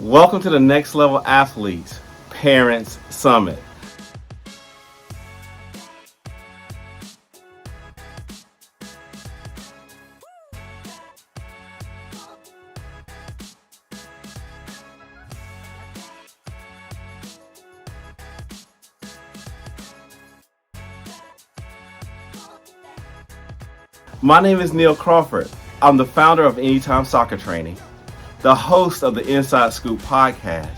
Welcome to the Next Level Athletes Parents Summit. My name is Neil Crawford. I'm the founder of Anytime Soccer Training, the host of the Inside Scoop podcast,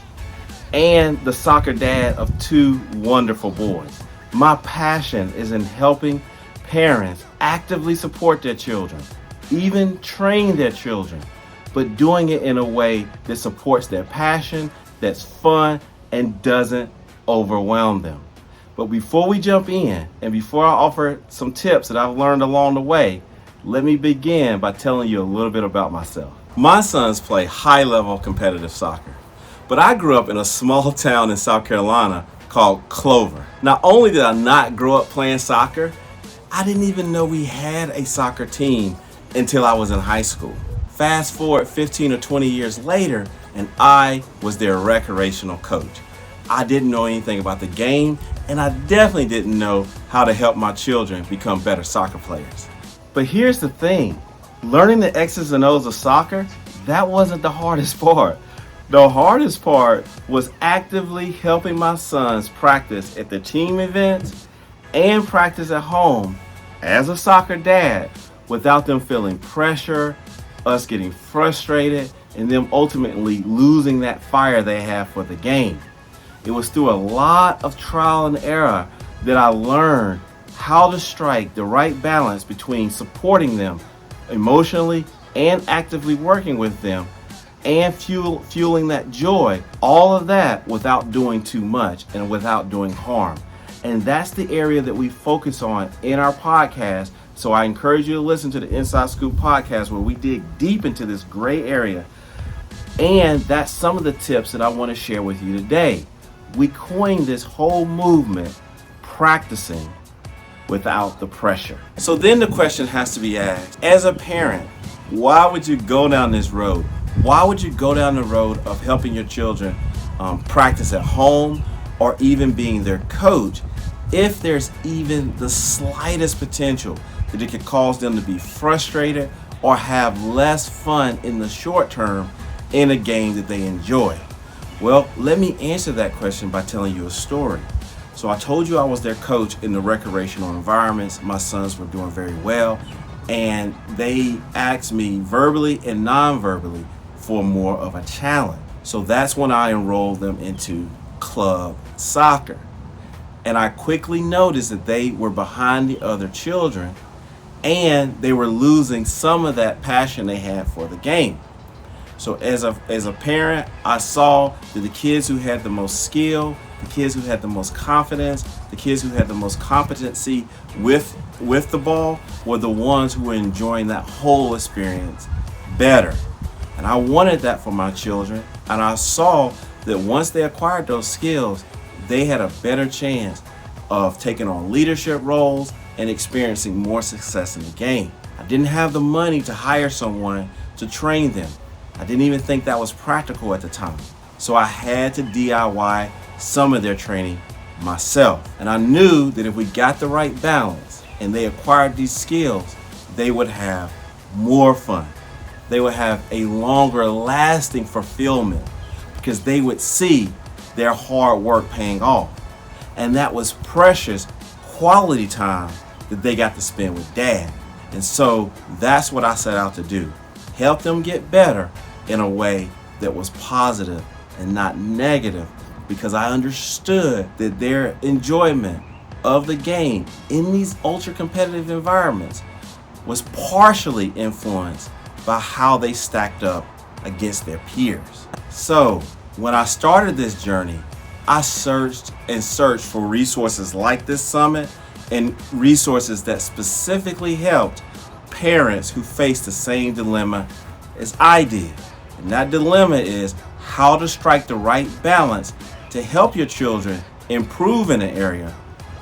and the soccer dad of two wonderful boys. My passion is in helping parents actively support their children, even train their children, but doing it in a way that supports their passion, that's fun, and doesn't overwhelm them. But before we jump in, and before I offer some tips that I've learned along the way, let me begin by telling you a little bit about myself. My sons play high-level competitive soccer, but I grew up in a small town in South Carolina called Clover. Not only did I not grow up playing soccer, I didn't even know we had a soccer team until I was in high school. Fast forward 15 or 20 years later, and I was their recreational coach. I didn't know anything about the game, and I definitely didn't know how to help my children become better soccer players. But here's the thing, learning the X's and O's of soccer, that wasn't the hardest part. The hardest part was actively helping my sons practice at the team events and practice at home as a soccer dad without them feeling pressure, us getting frustrated, and them ultimately losing that fire they have for the game. It was through a lot of trial and error that I learned how to strike the right balance between supporting them emotionally and actively working with them and fueling that joy, all of that without doing too much and without doing harm. And that's the area that we focus on in our podcast. So I encourage you to listen to the Inside Scoop podcast where we dig deep into this gray area. And that's some of the tips that I want to share with you today. We coined this whole movement, practicing without the pressure. So then the question has to be asked, as a parent, why would you go down this road? Why would you go down the road of helping your children practice at home or even being their coach if there's even the slightest potential that it could cause them to be frustrated or have less fun in the short term in a game that they enjoy? Well, let me answer that question by telling you a story. So I told you I was their coach in the recreational environments. My sons were doing very well, and they asked me verbally and non-verbally for more of a challenge. So that's when I enrolled them into club soccer. And I quickly noticed that they were behind the other children, and they were losing some of that passion they had for the game. So as a parent, I saw that the kids who had the most skill, the kids who had the most confidence, the kids who had the most competency with the ball were the ones who were enjoying that whole experience better. And I wanted that for my children. And I saw that once they acquired those skills, they had a better chance of taking on leadership roles and experiencing more success in the game. I didn't have the money to hire someone to train them. I didn't even think that was practical at the time. So I had to DIY some of their training myself. And I knew that if we got the right balance and they acquired these skills, they would have more fun. They would have a longer lasting fulfillment because they would see their hard work paying off. And that was precious quality time that they got to spend with dad. And so that's what I set out to do. Help them get better in a way that was positive and not negative, because I understood that their enjoyment of the game in these ultra competitive environments was partially influenced by how they stacked up against their peers. So when I started this journey, I searched for resources like this summit and resources that specifically helped parents who face the same dilemma as I did. And that dilemma is how to strike the right balance to help your children improve in an area,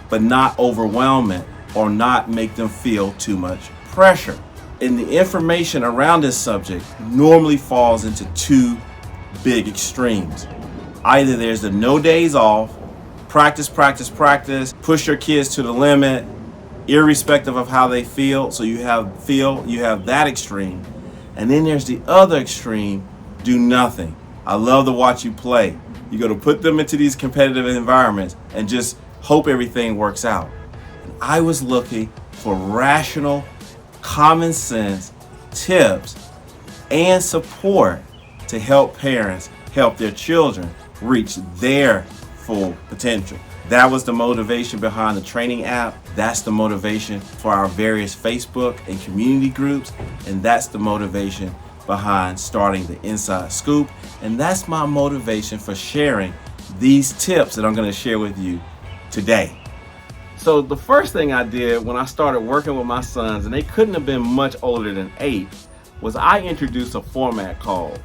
but not overwhelm it or not make them feel too much pressure. And the information around this subject normally falls into two big extremes. Either there's the no days off, practice, practice, practice, push your kids to the limit, irrespective of how they feel. So you have that extreme. And then there's the other extreme, do nothing. I love to watch you play. You got to put them into these competitive environments and just hope everything works out. And I was looking for rational, common sense tips and support to help parents help their children reach their full potential. That was the motivation behind the training app. That's the motivation for our various Facebook and community groups. And that's the motivation behind starting the Inside Scoop. And that's my motivation for sharing these tips that I'm going to share with you today. So the first thing I did when I started working with my sons, and they couldn't have been much older than 8, was I introduced a format called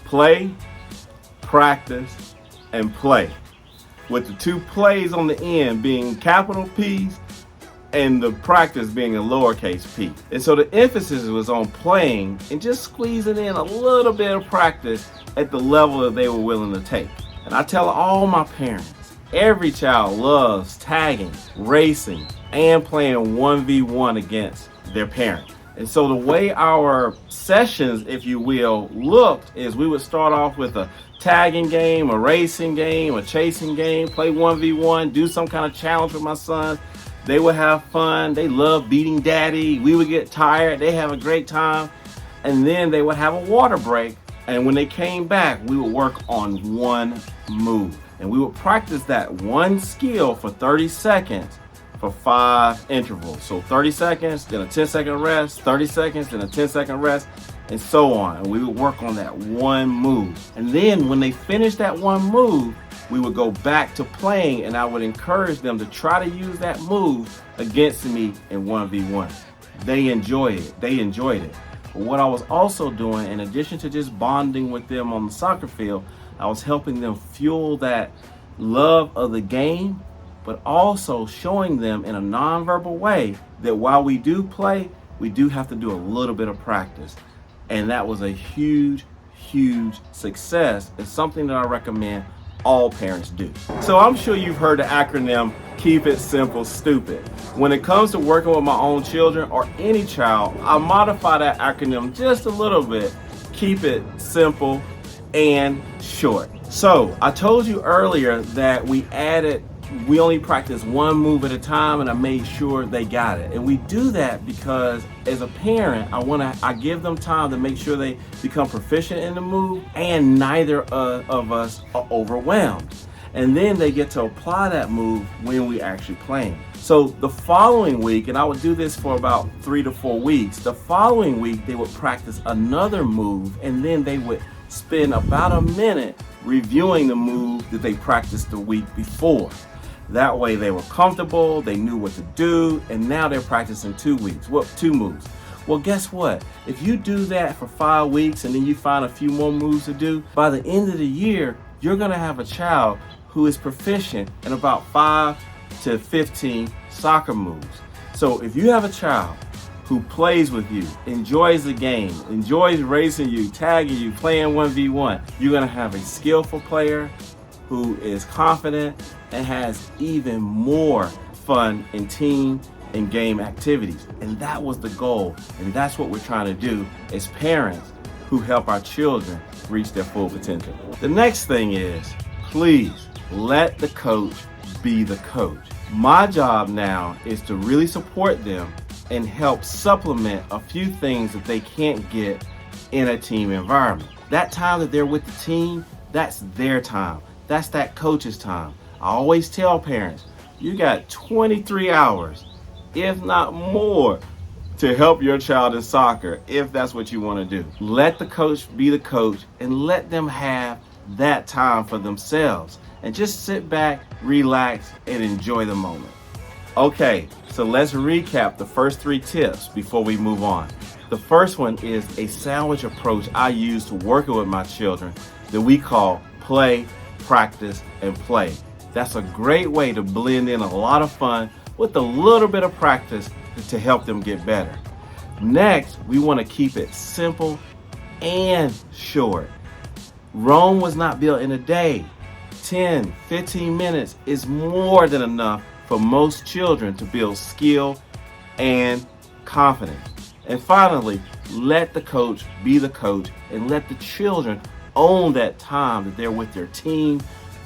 play, practice, and play, with the 2 plays on the end being capital P's and the practice being a lowercase p. And so the emphasis was on playing and just squeezing in a little bit of practice at the level that they were willing to take. And I tell all my parents, every child loves tagging, racing, and playing 1v1 against their parent. And so the way our sessions, if you will, looked is we would start off with a tagging game, a racing game, a chasing game, play 1v1, do some kind of challenge with my son. They would have fun. They love beating daddy. We would get tired. They have a great time. And then they would have a water break. And when they came back, we would work on one move. And we would practice that one skill for 30 seconds for 5 intervals. So 30 seconds, then a 10-second rest, 30 seconds, then a 10-second rest, and so on. And we would work on that one move. And then when they finished that one move, we would go back to playing, and I would encourage them to try to use that move against me in 1v1. They enjoyed it. But what I was also doing, in addition to just bonding with them on the soccer field, I was helping them fuel that love of the game, but also showing them in a nonverbal way that while we do play, we do have to do a little bit of practice. And that was a huge, huge success. It's something that I recommend all parents do. So I'm sure you've heard the acronym Keep It Simple, Stupid. When it comes to working with my own children or any child, I modify that acronym just a little bit. Keep it simple and short. So I told you earlier that we only practice one move at a time, and I made sure they got it. And we do that because as a parent, I give them time to make sure they become proficient in the move, and neither of us are overwhelmed. And then they get to apply that move when we actually playing. So the following week, and I would do this for about 3 to 4 weeks, the following week they would practice another move, and then they would spend about a minute reviewing the move that they practiced the week before. That way they were comfortable, they knew what to do, and now they're practicing 2 weeks. Well, 2 moves. Well, guess what? If you do that for 5 weeks and then you find a few more moves to do, by the end of the year, you're gonna have a child who is proficient in about 5 to 15 soccer moves. So if you have a child who plays with you, enjoys the game, enjoys racing you, tagging you, playing 1v1, you're gonna have a skillful player who is confident and has even more fun in team and game activities. And that was the goal. And that's what we're trying to do as parents who help our children reach their full potential. The next thing is, please let the coach be the coach. My job now is to really support them and help supplement a few things that they can't get in a team environment. That time that they're with the team, that's their time. That's that coach's time. I always tell parents, you got 23 hours, if not more, to help your child in soccer if that's what you want to do. Let the coach be the coach and let them have that time for themselves. And just sit back, relax, and enjoy the moment. Okay, so let's recap the first 3 tips before we move on. The first one is a sandwich approach I use to working with my children that we call play, practice, and play. That's a great way to blend in a lot of fun with a little bit of practice to help them get better. Next, we want to keep it simple and short. Rome was not built in a day. 10, 15 minutes is more than enough for most children to build skill and confidence. And finally, let the coach be the coach and let the children own that time that they're with their team,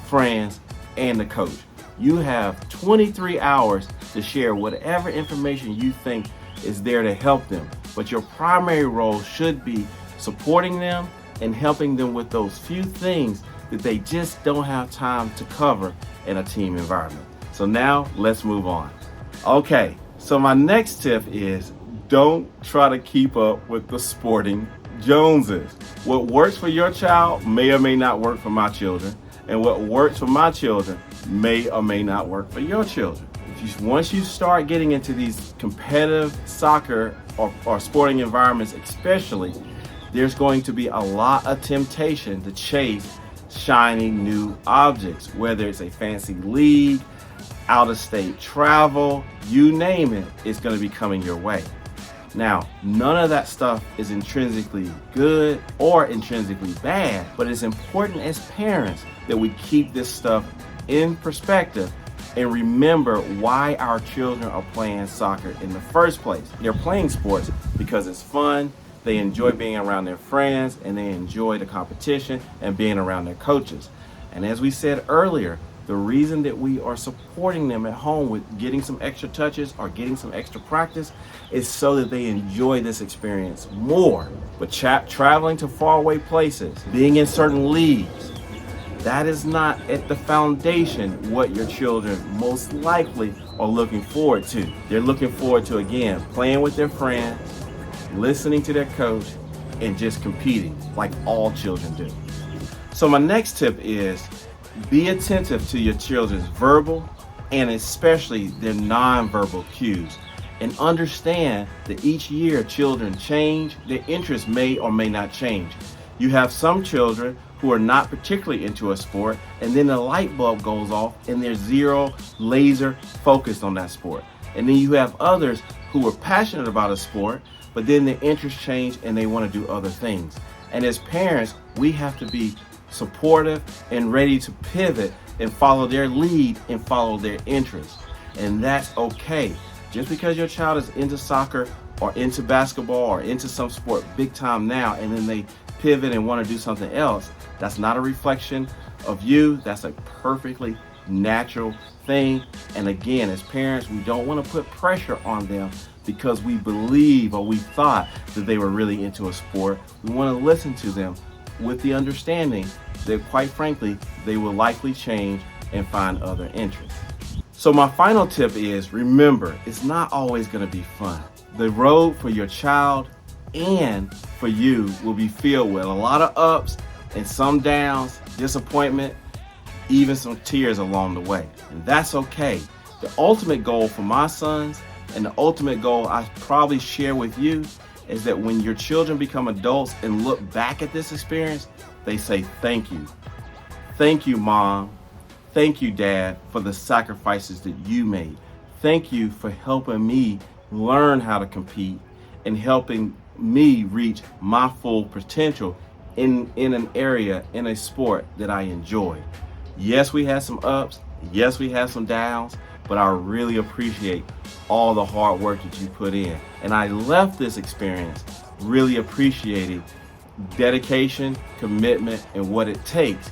friends, and the coach. You have 23 hours to share whatever information you think is there to help them, but your primary role should be supporting them and helping them with those few things that they just don't have time to cover in a team environment. So now let's move on. Okay, so my next tip is don't try to keep up with the sporting Joneses. What works for your child may or may not work for my children, and what works for my children may or may not work for your children. Once you start getting into these competitive soccer or sporting environments especially, there's going to be a lot of temptation to chase shiny new objects, whether it's a fancy league, out-of-state travel, you name it, it's going to be coming your way. Now, none of that stuff is intrinsically good or intrinsically bad, but it's important as parents that we keep this stuff in perspective and remember why our children are playing soccer in the first place. They're playing sports because it's fun, they enjoy being around their friends, and they enjoy the competition and being around their coaches. And as we said earlier, the reason that we are supporting them at home with getting some extra touches or getting some extra practice is so that they enjoy this experience more. But traveling to faraway places, being in certain leagues, that is not at the foundation what your children most likely are looking forward to. They're looking forward to, again, playing with their friends, listening to their coach, and just competing like all children do. So my next tip is be attentive to your children's verbal and especially their nonverbal cues, and understand that each year children change, their interests may or may not change. You have some children who are not particularly into a sport, and then the light bulb goes off and they're zero laser focused on that sport. And then you have others who are passionate about a sport, but then their interests change and they want to do other things. And as parents, we have to be supportive and ready to pivot and follow their lead and follow their interests. And that's okay. Just because your child is into soccer or into basketball or into some sport big time now, and then they pivot and want to do something else, that's not a reflection of you. That's a perfectly natural thing. And again, as parents, we don't want to put pressure on them because we believe or we thought that they were really into a sport. We want to listen to them with the understanding that, quite frankly, they will likely change and find other interests. So my final tip is, remember, it's not always going to be fun. The road for your child and for you will be filled with a lot of ups and some downs, disappointment, even some tears along the way. And that's okay. The ultimate goal for my sons, and the ultimate goal I probably share with you, is that when your children become adults and look back at this experience, they say, thank you. Thank you, Mom. Thank you, Dad, for the sacrifices that you made. Thank you for helping me learn how to compete and helping me reach my full potential in an area, in a sport that I enjoy. Yes, we had some ups. Yes, we had some downs, but I really appreciate all the hard work that you put in. And I left this experience really appreciating dedication, commitment, and what it takes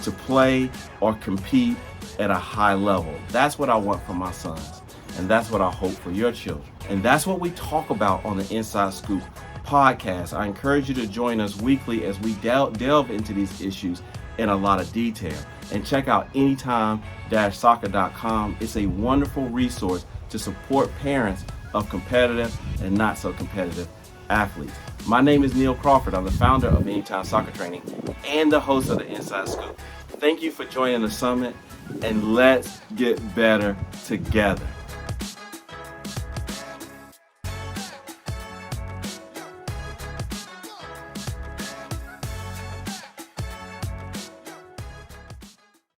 to play or compete at a high level. That's what I want for my sons, and that's what I hope for your children. And that's what we talk about on the Inside Scoop podcast. I encourage you to join us weekly as we delve into these issues in a lot of detail. And check out anytime-soccer.com. It's a wonderful resource to support parents of competitive and not so competitive athletes. My name is Neil Crawford. I'm the founder of Anytime Soccer Training and the host of the Inside Scoop. Thank you for joining the summit, and let's get better together.